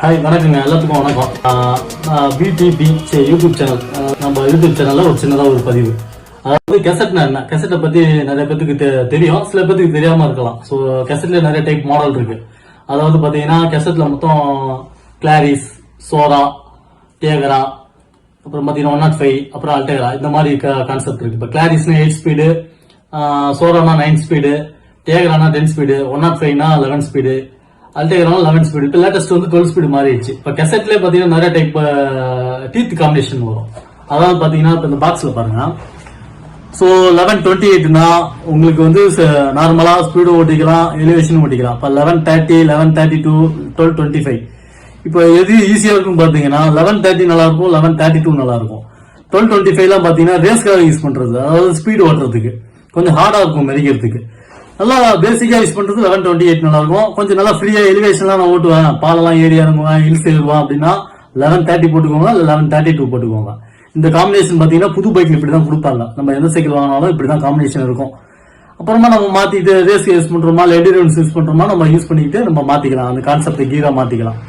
Hi வணக்கங்க, எல்லாத்துக்கும் வணக்கம். பிடிபி யூடியூப் சேனல், நம்ம யூடியூப் சேனல்ல ஒரு சின்னதாக ஒரு பதிவு. அதாவது கெசட்னா என்ன, கெசட்டை பத்தி நிறைய பேருக்கு தெரியும், சில பேருக்கு தெரியாம இருக்கலாம். ஸோ கெசட்ல நிறைய டைப் மாடல் இருக்கு. அதாவது பாத்தீங்கன்னா கெசட்ல மொத்தம் கிளாரிஸ், சோரா, டேகரா, அப்புறம் பாத்தீங்கன்னா 105, அப்புறம் அல்டேகரா, இந்த மாதிரி கான்செப்ட் இருக்கு. இப்போ கிளாரிஸ்னா 8 ஸ்பீடு, சோரானா 9 ஸ்பீடு, டேகரானா 10 ஸ்பீடு, 105னா 11 ஸ்பீடு, அல்டேகரானா 11 ஸ்பீடு. இப்போ லேட்டஸ்ட் வந்து 12 ஸ்பீடு மாறிடுச்சு. இப்போ கெசட்லேயே பாத்தீங்கன்னா நிறைய டைப் டீத் காம்பினேஷன் வரும். அதாவது பாத்தீங்கன்னா இப்போ இந்த பாக்ஸ்ல பாருங்க. ஸோ 1128னா உங்களுக்கு வந்து நார்மலா ஸ்பீடு ஓட்டிக்கலாம், எலிவேஷன் ஓட்டிக்கலாம். இப்போ 1130, 1132, 1225. இப்போ எது ஈஸியா இருக்கும் பாத்தீங்கன்னா 1130 நல்லா இருக்கும், 1132 நல்லா இருக்கும். 1225 பாத்தீங்கன்னா ரேஸ்க்காக யூஸ் பண்றது, அதாவது ஸ்பீடு ஓட்டுறதுக்கு கொஞ்சம் ஹார்டா இருக்கும் மெரிக்கிறதுக்கு. நல்லா பேசிக்கா யூஸ் பண்றது 1128 நல்லா இருக்கும். கொஞ்சம் நல்லா ஃப்ரீயா எலிவேஷன்லாம் நான் ஓட்டுவேன், பாலெல்லாம் ஏறி இறங்குவேன், ஹில்ஸ் ஏறுவேன் அப்படின்னா 1130 போட்டுக்கோங்க, இல்லை 1132 போட்டுக்கோங்க. இந்த காம்பினேஷன் பாத்தீங்கன்னா புது பைக்ல இப்படிதான் கொடுப்பாங்க. நம்ம எந்த சைக்கிள் வாங்கினாலும் இப்படிதான் காம்பினேஷன் இருக்கும். அப்புறமா நம்ம மாத்திட்டு ரேஸ் யூஸ் பண்றோமா, எண்டிரன்ஸ் யூஸ் பண்றோமா, நம்ம யூஸ் பண்ணிக்கிட்டு நம்ம மாத்திக்கலாம். அந்த கான்செப்ட் கீரா மாத்திக்கலாம்.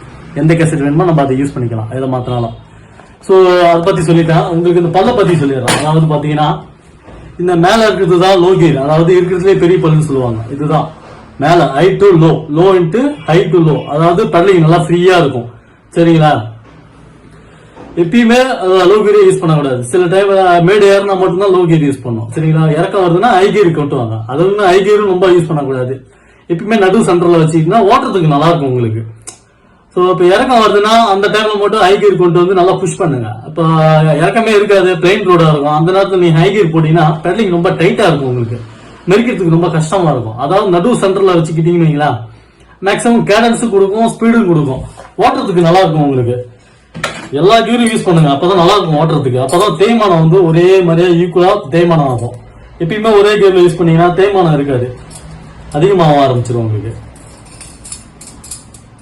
எந்த கேசட் வேணுமோ நம்ம அதை யூஸ் பண்ணிக்கலாம், எதை மாத்தினாலும். ஸோ அதை பத்தி சொல்லிட்டேன். உங்களுக்கு இந்த பல்ல பத்தி சொல்லிடுறேன். அதாவது பாத்தீங்கன்னா இந்த மேல இருக்கிறது தான் லோ கியர், அதாவது இருக்கிறதுலே பெரிய பல்லுன்னு சொல்லுவாங்க. இதுதான் மேல high to low, low into high to low, அதாவது பல்லிங் நல்லா ஃப்ரீயா இருக்கும். சரிங்களா? எப்பயுமே லோ கியர் யூஸ் பண்ணக்கூடாது. சில டைம் மேடு ஏறினா மட்டும்தான் லோ கியர் யூஸ் பண்ணும். சரிங்களா? இறக்கம் வருதுன்னா ஹை கியர் கொட்டுவாங்க. அது வந்து ஹை கியரும் ரொம்ப யூஸ் பண்ணக்கூடாது. எப்பயுமே நடு சென்டர்ல வச்சுக்கிட்டீங்கன்னா ஓட்டுறதுக்கு நல்லா இருக்கும் உங்களுக்கு. ஸோ இப்போ இறக்கம் வருதுன்னா அந்த டைம்ல மட்டும் ஹை கியர் கொண்டு வந்து நல்லா புஷ் பண்ணுங்க. இப்போ இறக்கமே இருக்காது, பிளைன் ரோடா இருக்கும், அந்த நேரத்தில் நீ ஹை கியர் போட்டீங்கன்னா பெடலிங் ரொம்ப டைட்டா இருக்கும், உங்களுக்கு மெரிக்கிறதுக்கு ரொம்ப கஷ்டமா இருக்கும். அதாவது நடு சென்டர்ல வச்சுக்கிட்டீங்கன்னு வைங்களா, மேக்ஸிமம் கேடன்ஸும் கொடுக்கும், ஸ்பீடும் கொடுக்கும், ஓட்டுறதுக்கு நல்லா இருக்கும் உங்களுக்கு. எல்லா கியரும் யூஸ் பண்ணுங்க, அப்பதான் நல்லா இருக்கும் ஓட்டுறதுக்கு. அப்பதான் தேய்மானம் வந்து ஒரே மாதிரியா ஈக்குவலா தேய்மானம் ஆகும். எப்பயுமே ஒரே கியர்ல யூஸ் பண்ணீங்கன்னா தேய்மானம் இருக்காது, அதிகமாக ஆரம்பிச்சிடும் உங்களுக்கு.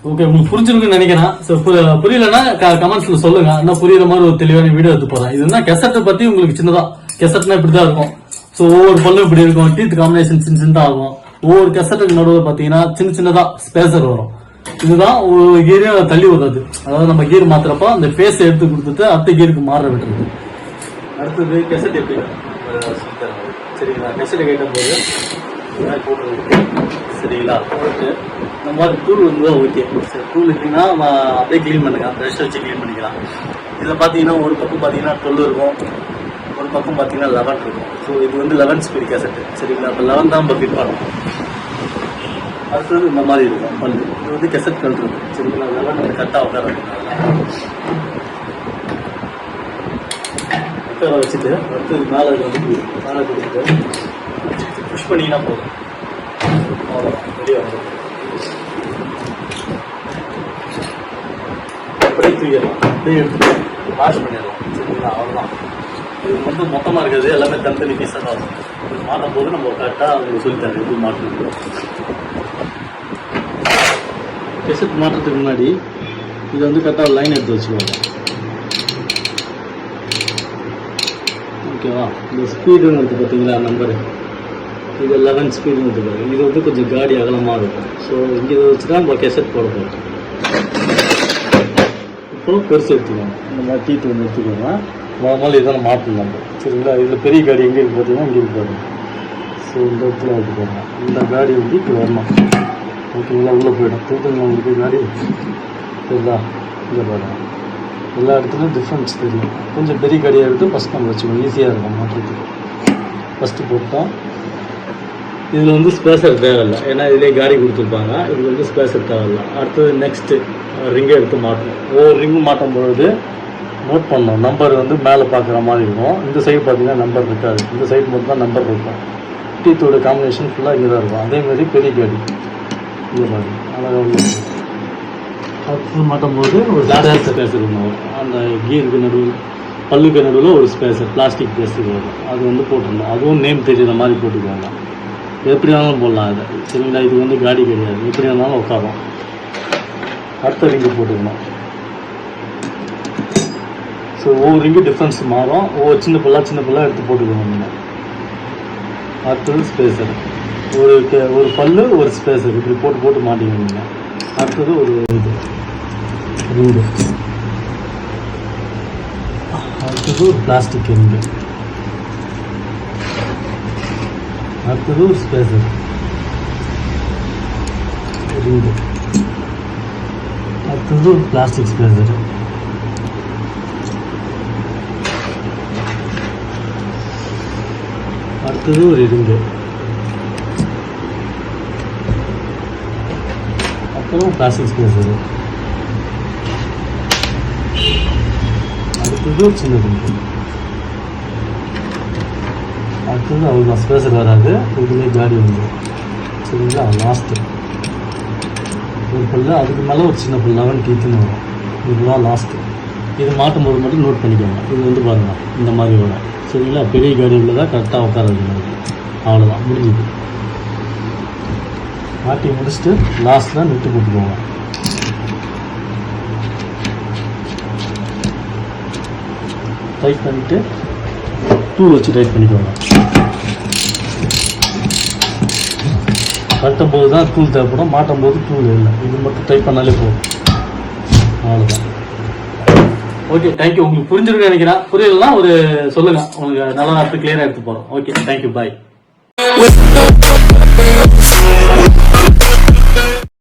ஓகே, உங்களுக்கு புரிஞ்சிருக்குன்னு நினைக்கிறேன். புரியலன்னா கமெண்ட்ஸ்ல சொல்லுங்க, என்ன புரியுற மாதிரி ஒரு தெளிவான வீடியோ எடுத்து போறேன். இதுனா கெசட்டை பத்தி உங்களுக்கு சின்னதா, கெசட்னா இப்படிதான் இருக்கும். ஸோ ஒவ்வொரு பல்லும் இப்படி இருக்கும், டீத் காம்பினேஷன் சின்ன சின்னதா ஆகும். ஒவ்வொரு கெசட்டுக்கு நடுவில் பாத்தீங்கன்னா சின்ன சின்னதா ஸ்பேசர் வரும். இதுதான் ஒரு கீரையும் தள்ளி விடுறது. அதாவது நம்ம கீர் மாத்திரப்ப அந்த ஃபேஸ் எடுத்து கொடுத்துட்டு அடுத்த கீருக்கு மாற விட்டுறது. அடுத்தது கெசட் எப்படி சரிங்களா? கெசட்டை கேட்டும் போது சரிங்களா, போட்டு இந்த மாதிரி தூள் வந்து ஓகே. சரி, தூள் இருக்குன்னா அப்படியே கிளீன் பண்ணுங்க, ப்ரெஷ் வச்சு கிளீன் பண்ணிக்கலாம். இதில் பார்த்தீங்கன்னா ஒரு பக்கம் பார்த்தீங்கன்னா 12 இருக்கும், ஒரு பக்கம் பார்த்தீங்கன்னா 11 இருக்கும். ஸோ இது வந்து 11 ஸ்பீட் கேசட்டு. சரிங்களா? இப்போ 11 தான் நம்ம ஃபிட் பண்ணணும். அடுத்தது இந்த மாதிரி இருக்கும் பல்லு, இது வந்து கெசட் கல் இருக்கும். சரிங்களா? 11 கரெக்டாக உட்கார வச்சுட்டு அடுத்தது மேலே வந்து மேலே கொடுத்துட்டு புஷ் பண்ணிங்கன்னா போதும், வெளியே வந்துடும். அப்படியே தூக்கிடலாம், அப்படியே எடுத்துட்டு வாஷ் பண்ணிடலாம். சரிங்களா? அவ்வளோதான். இது மட்டும் மொத்தமாக இருக்கிறது எல்லாமே தனித்தனி பீஸாக தான் இருக்கும். இது மாட்டும் போது நம்ம கரெக்டாக அவங்க சொல்லித்தாங்க எப்படி மாட்டணும். கெசட் மாட்டுறதுக்கு முன்னாடி இதை வந்து கரெக்டாக லைன் எடுத்து வச்சுக்கோங்க. ஓகேவா? இந்த ஸ்பீடுன்னு இருக்குது பார்த்தீங்களா, நம்பரு இது 11 ஸ்பீடுன்னு இருக்குது. இது வந்து கொஞ்சம் காடி அகலமாக இருக்கும். ஸோ இங்கே இதை வச்சு தான் நம்ம கெசட் போட போகிறோம். இப்போ பெருசு எடுத்துக்கோங்க, இந்த மாதிரி டீத் ஒன்று எடுத்துக்கோங்க. முதல்ல இதெல்லாம் மாற்றணும் நம்ம. சரிங்களா? இதில் பெரிய காடி எங்கே இருக்கு பார்த்தீங்கன்னா இங்கே இருக்காது. ஸோ இந்த இடத்துல எடுத்துக்கோங்க. இந்த காடி வந்து இப்போ வரணும். ஓகேங்களா? உள்ளே போயிடும். தூத்துங்க உங்களுக்கு காடி சரிங்களா? இங்கே பாருங்க, எல்லா இடத்துலையும் டிஃப்ரென்ஸ் தெரியும். கொஞ்சம் பெரிய காடியாக எடுத்து ஃபஸ்ட் நம்ம வச்சுக்கணும், ஈஸியாக இருக்கும் மாற்றுறதுக்கு. ஃபஸ்ட்டு போட்டோம். இதில் வந்து ஸ்பேசர் தேவையில்லை, ஏன்னா இதிலே காடி கொடுத்துருப்பாங்க. இது வந்து ஸ்பேசர் தேவையில்லை. அடுத்தது நெக்ஸ்ட்டு ரிங்கை எடுத்து மாட்டணும். ஒவ்வொரு ரிங்கு மாட்டும் பொழுது நோட் பண்ணணும், நம்பர் வந்து மேலே பார்க்குற மாதிரி இருக்கும். இந்த சைடு பார்த்தீங்கன்னா நம்பர் இருக்காது, இந்த சைடு மட்டும் தான் நம்பர் இருக்கும். டீத்தோட காம்பினேஷன் ஃபுல்லாக இங்கே தான் இருக்கும். அதேமாதிரி பெரிய காடி இங்கே மாதிரி அழகாக அடுத்தது மாட்டும்போது ஒரு ஸ்பேசர் இருக்கும். அந்த கீருக்கு நடுவில் பல்லுக்கு நடுவில் ஒரு ஸ்பேசர் பிளாஸ்டிக் பேஸுக்கு வரும், அது வந்து போட்டுருந்தோம். அதுவும் நேம் தெரியுற மாதிரி போட்டுக்குவாங்க. எப்படி வேணாலும் போடலாம் அதை. சரிங்களா? இது வந்து காடி கிடையாது, எப்படி வேணாலும் உட்காரும். அடுத்த ரிங்கு போட்டுக்கணும். ஸோ ஒவ்வொரு ரிங்கு டிஃப்ரென்ஸ் மாறும். ஒவ்வொரு சின்ன பிள்ளை எடுத்து போட்டுக்கணும் நீங்கள். அடுத்தது ஸ்பேசர், ஒரு பல்லு ஒரு ஸ்பேசர் இப்படி போட்டு மாட்டிக்கணும். அடுத்தது ஒரு இது ரிங்கு. அடுத்தது ஒரு பிளாஸ்டிக் ரிங்கு. அடுத்தது ஒரு ஸ்பேசர் ரிங்கு. அடுத்தது ஒரு பிளாஸ்டிக் ஸ்பேசர். அடுத்தது ஒரு ரிங்கு. அப்புறம் பிளாஸ்டிக் ஸ்பேசர். அடுத்தது ஒரு சின்ன ரிங்கு. அடுத்தது அவ்வளோதான், ஸ்பேசர் வராது, இதுலேயே காடி வந்துடும். சரிங்களா? லாஸ்ட்டு ஒரு பல்லு, அதுக்கு மேலே ஒரு சின்ன பல்லு 11 டீத்துன்னு வரும். இதுதான் லாஸ்ட்டு. இது மாட்டும் போது மட்டும் நோட் பண்ணிக்கோங்க. இது வந்து பாருங்கள் இந்த மாதிரி வரும். சரிங்களா? பெரிய காடி உள்ளதாக கரெக்டாக உட்கார வைக்கணும். அவ்வளோதான், முடிஞ்சுது. மாட்டி முடிச்சுட்டு லாஸ்ட்டில் நெட்டு போட்டுக்கோங்க. டைட் பண்ணிவிட்டு டூல் வச்சு டைட் பண்ணிக்கோங்க. கட்டும் போது தான் டூல் தேவைப்படும், மாட்டும் போது டூல் இல்லை. இது மட்டும் டைப் பண்ணாலே போதும். அவ்வளோதான். Okay, thank you. உங்களுக்கு புரிஞ்சிருக்குன்னு நினைக்கிறேன். புரியலாம் ஒரு சொல்லுங்கள், உங்களுக்கு நல்ல நேரத்துக்கு கிளியராக எடுத்து போகிறோம். ஓகே, தேங்க்யூ, பாய்.